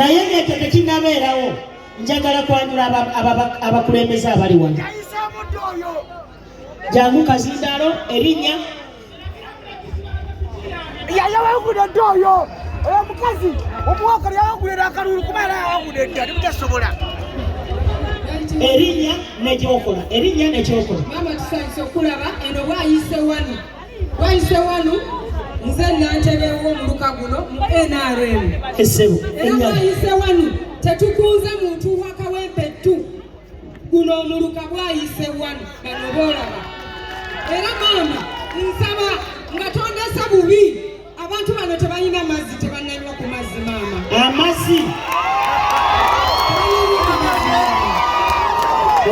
naye ng'ekyo tekinnabeerawo njagala kwanjula abakulembeze abali wano. Jangu Kazindaalo erinnya yawangudde dda oyo omukazi omuwakali yawangudde akalulu kubeera yawangudde dda temutasobola erinnya nekyokola erinnya nekyokola. Mama tusanyuse okulaba eno bwayise wano nze nantebewo omuluka guno mu NRM essebo era bwayise wano tetukunze muntu wakawempettu guno omuluka bwayise wano bano boolaba era mama nsaba nga tondesa bubi abantu bano tebalina mazzi tebannanywa ku mazzi maama amazzi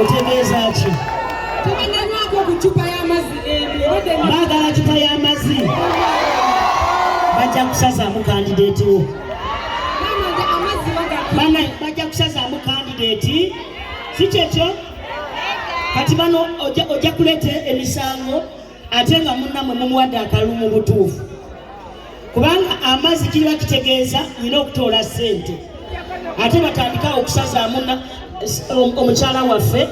otegeeza ki tebannanywako ku cupa y'amazzi baagala cupa y'amazzi bajja kusazaamu kandideeti wo bajja kusazaamu kandideeti si kyekyo kati bano ojja kuleeta emisango ate nga munnamwe mumuwadde akalulu mu butuufu kubanga amazzi kiba kitegeeza nina okutoola ssente ate batandikawo okusazaamu omukyala waffe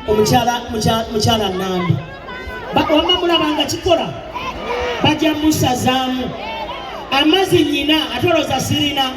mukyala Nambi wamma mulabanga kikola bajja musazaamu amazzi nyina ate olowooza sirina